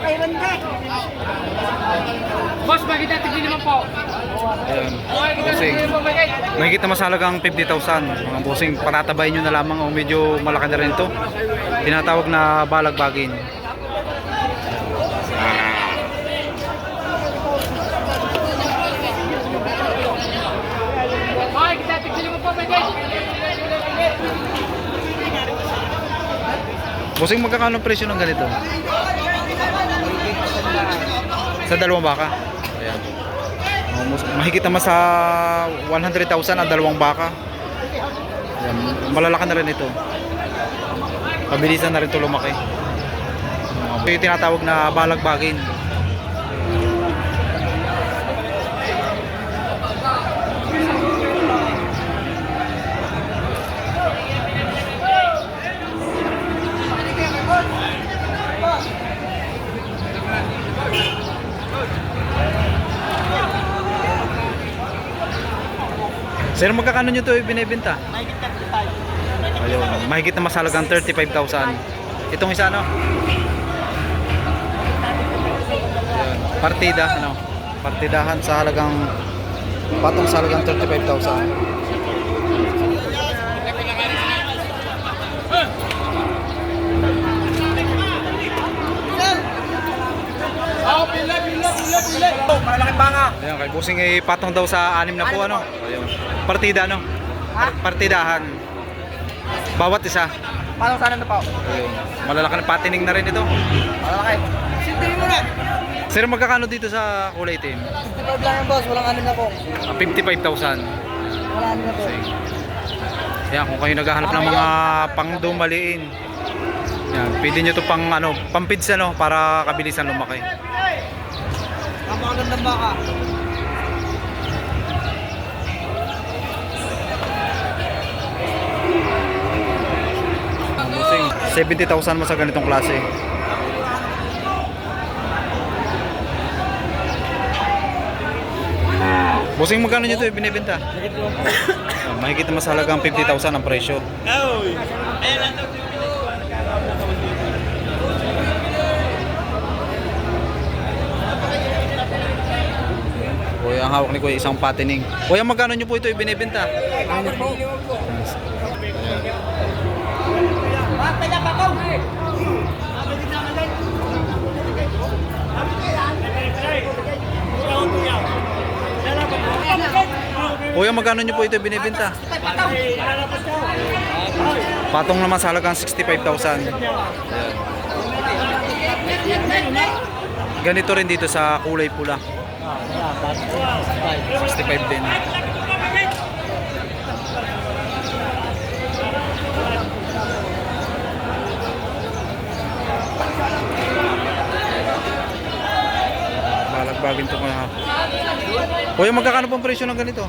kay Rende. Boss, makita tigil naman po. Ayan, bossing. Nakikita masalagang 50,000. Mga bossing, patatabayin nyo na lamang o medyo malaki na rin ito. Tinatawag na balagbagin. Okay, kita tigil naman po, Miguel. Bossing, magkakano ang presyo ng ganito? Sa dalawang baka. Ayan. Mahigit naman sa 100,000 ang dalawang baka. Ayan. Malalaki na rin ito. Pabilisan na rin ito lumaki. Ito yung tinatawag na balagbagin. Sir, magkakano nyo ito binibenta? Mahigit 35. Ayun, mahigit na masalagang 35,000. Itong isa ano? Ayun, partida ano? Partidahan sa halagang patong sa halagang 35,000. Oh, pila. Malaki banga. Ayun, kay Busing ay patong daw sa 6 na po ano? Ayun. Partida ano? Partidahan. Bawat isa. Paano sana na po? Ayun. Malalaki na patining na rin ito. Malaki. Sintihin mo na. Sir, magkakano dito sa kulay itim? 55 lang yan boss, walang anin na po. 55,000. Wala anin na po. Yan, kung kayo naghahanap ng mga pangdumaliin. Yan, pwede nyo ito pang ano, pampids ano, para kabilisan lumaki. Ang magandang baka. Busing, 70,000 mo sa ganitong klase. Busing, magkano nyo ito binibenta? Mahigit na masalagang 50,000 ang presyo. Kuya, ang hawak ni Kuya isang patining. Kuya, magkano nyo po ito ibinibenta? Ano po? Kuya, magkano nyo po ito binibenta? Patong naman sa halagang 65,000. Ganito rin dito sa kulay pula. 65 din. Balagbagin to mga. Kuya, magkakano pong presyo ng ganito?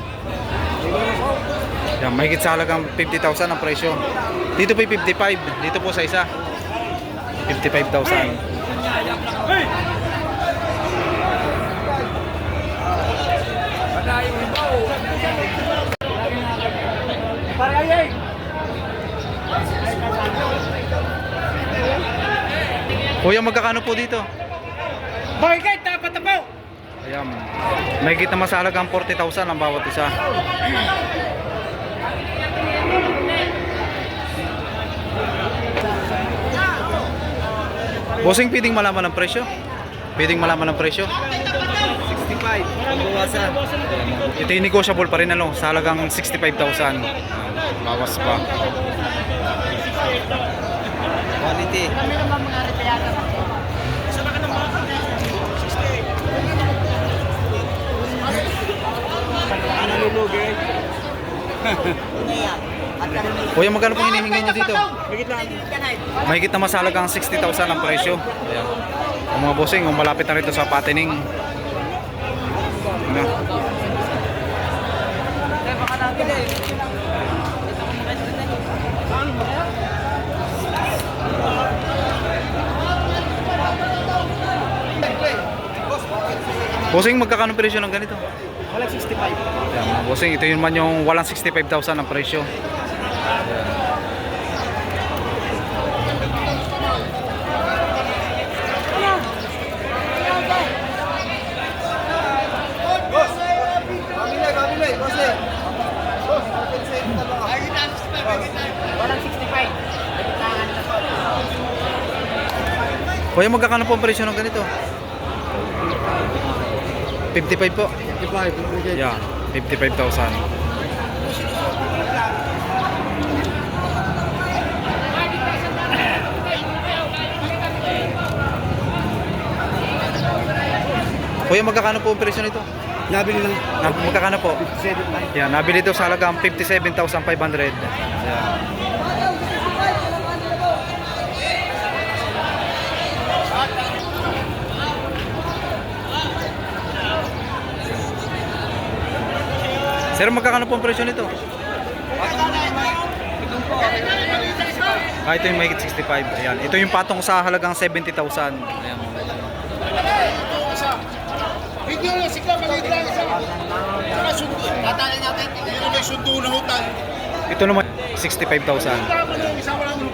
Yan, mahigit sa halagang 50,000 ang presyo. Dito po 55, dito po sa isa 55,000. Kuya, magkakano po dito? Bakit? Dapat na po. Ayan, mahigit na masalagang 40,000 ang bawat isa. Bossing, pwedeng malaman ang presyo? Pwedeng malaman ang presyo? 65. Bawasan. Ito yung negotiable pa rin ano, sa halagang 65,000. Bawas pa. Quality. Ano lulugi? Kuya, magkano pong hinihingi nyo dito? Bigit lang. Mahigit na masalagang 60,000 ang presyo. Ayan. Ang mga bossing, malapit na rito sa patining. Ano? Baka natin eh. Bossing, magkakano presyo ng ganito? Walang 65. Ayan, mga bossing, ito yun man yung walang 65,000 ang presyo. Kuya, magkakano po ang presyo ng ganito? 55 po. 55. Yeah, 55,000. Kuya, magkakano po ang presyo nito? Nabili lang. Magkakano po? 7 Yan, nabili ito sa halagang 57,500. Yan. Sir, magkakano po ang presyo nito? Ito yung mahigit 65. Ayan. Ito yung patong sa halagang 70,000. Ayan. Video lang, sigla, maliit lang isa. Saka sundo. Tatali natin. Hindi na may sundo na hutang. Ito naman 65,000. Tama na yung isa wala mo.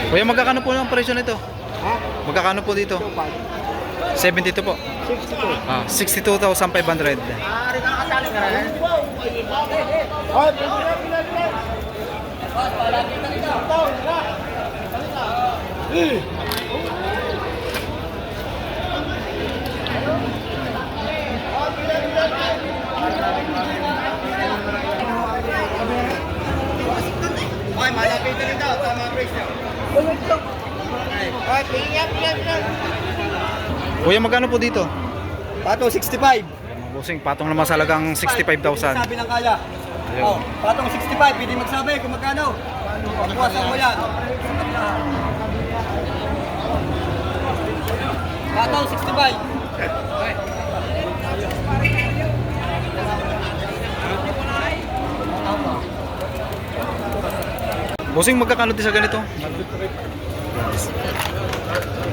Kuya, magkakano po ang presyo nito? Ha? Magkakano po dito? 72 po. 62,500. Ari ka nakatali ka rin. Ay, Ay, malapit na rin daw. Tama ang presyo. ay, pingyan. Kuya, magkano po dito? Pato, 65. Ayan, mga bossing, patong naman sa halagang 65,000. Sabi ng kaya. Ayun. Oh, patong 65. Pwede magsabi kung magkano. Pagkuwasan mo yan. Patong 65. Bossing, magkakano din sa ganito?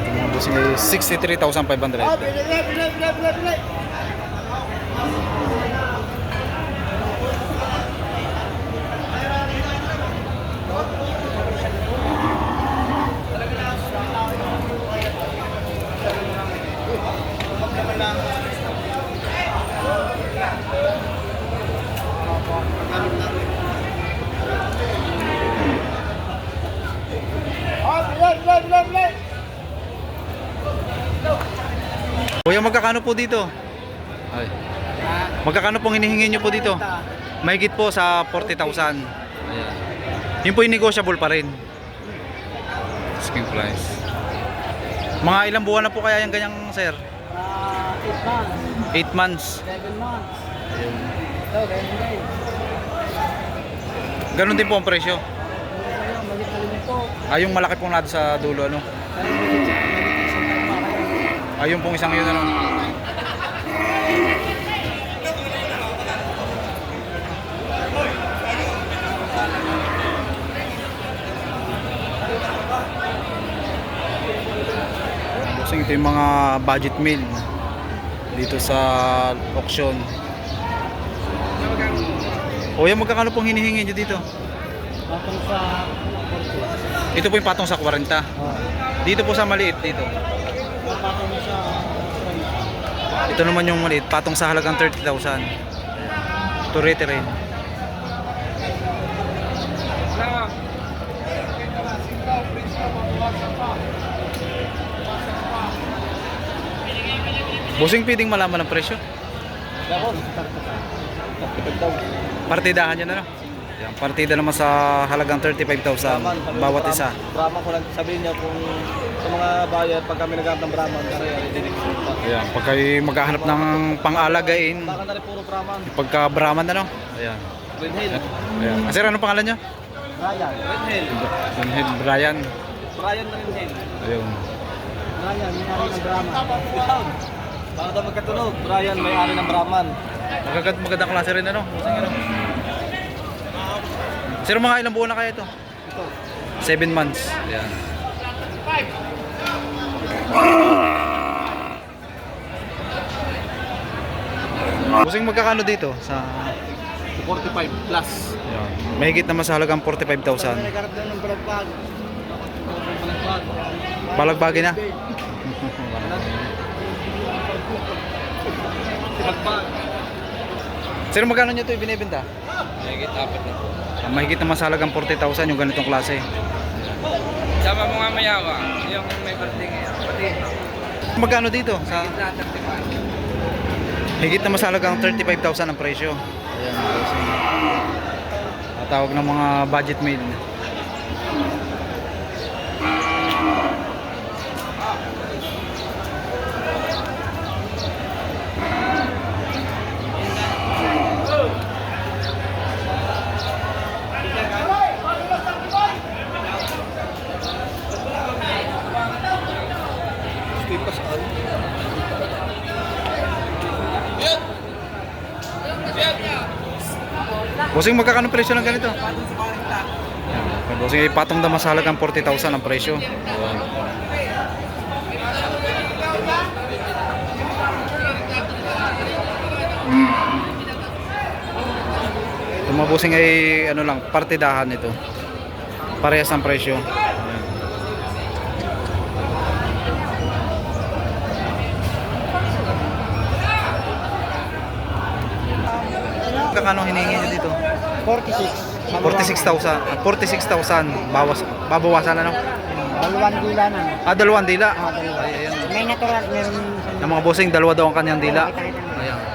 Mga bossing ay 63,500. Bilay. Bilay. Kuya, magkakano po dito? Ay. Magkakano pong hinihingi nyo po dito? Mahigit po sa 40,000. Ayan. Yun po yung negotiable pa rin. Asking price. Mga ilang buwan na po kaya yung ganyang, sir? 8 months. 7 months. Ayun. So, ganyan din. Ganon din po ang presyo. Malit na rin po. Yung malaki pong nado sa dulo, ano? Yung pong isang yun, ano? So, ito yung mga budget meal dito sa auction. O yan, magkakano pong hinihingi nyo dito? Patong sa Ito po yung patong sa 40. Dito po sa maliit, dito. patong sa Ito naman yung maliit, patong sa halagang 30,000. Turete rin. Bossing, pwedeng malaman ang presyo? Partidahan nyo na, no? Yan, partida naman sa halagang 35,000 bawat isa. Brahman ko lang sabihin niya kung sa mga buyer pag kami naghahanap ng Brahman kaya dinig pa. Ayan, pag kayo maghahanap ng pang-alagain, Baka na rin puro Brahman. pagka Brahman, ano? Ayan. Green Hill. Ayan. Ah, sir, anong pangalan nyo? Brian. Green Hill. Dunhead Brian. Brian Green Hill. Ayun. Brian, may-ari ng drama. Baka daw magkatunog. Brian may-ari ng Brahman. Magandang klase rin, ano? Bossing, ano? Sir, mga ilang buwan na kaya ito? Ito. 7 months. Ayan. Bossing, magkakano dito sa 45 plus. Ayan. Mahigit naman sa halagang 45,000. Nagkarap doon ng balagpag. Balagbagi na. Pagpag. Sir, magkano nyo ito ibinibenta? Mahigit apat na po. Mahigit naman sa halagang 40,000 yung ganitong klase. Sama mo nga mayawa. Yung may birthday ngayon. Pati ito. Magkano dito? Sa higit naman sa halagang 35,000 ang presyo. Ayan, bossing. Tawag ng mga budget meal. Bossing, magkakano presyo ng ganito? Ayan, bossing, ipatong naman sa halagang 40,000 ang presyo. Ito mga bossing ay ano lang, partidahan ito. Parehas ang presyo. Ayan. Magkano hiningi nyo dito? 46. 46,000. 46,000 babawasan na, no? Dalawang dila na. Dalawang dila. Dalawa. Ay, ayan. May natural, meron Yung mga bossing, dalawa daw ang kanyang dila. Kita-kita na. Ayan.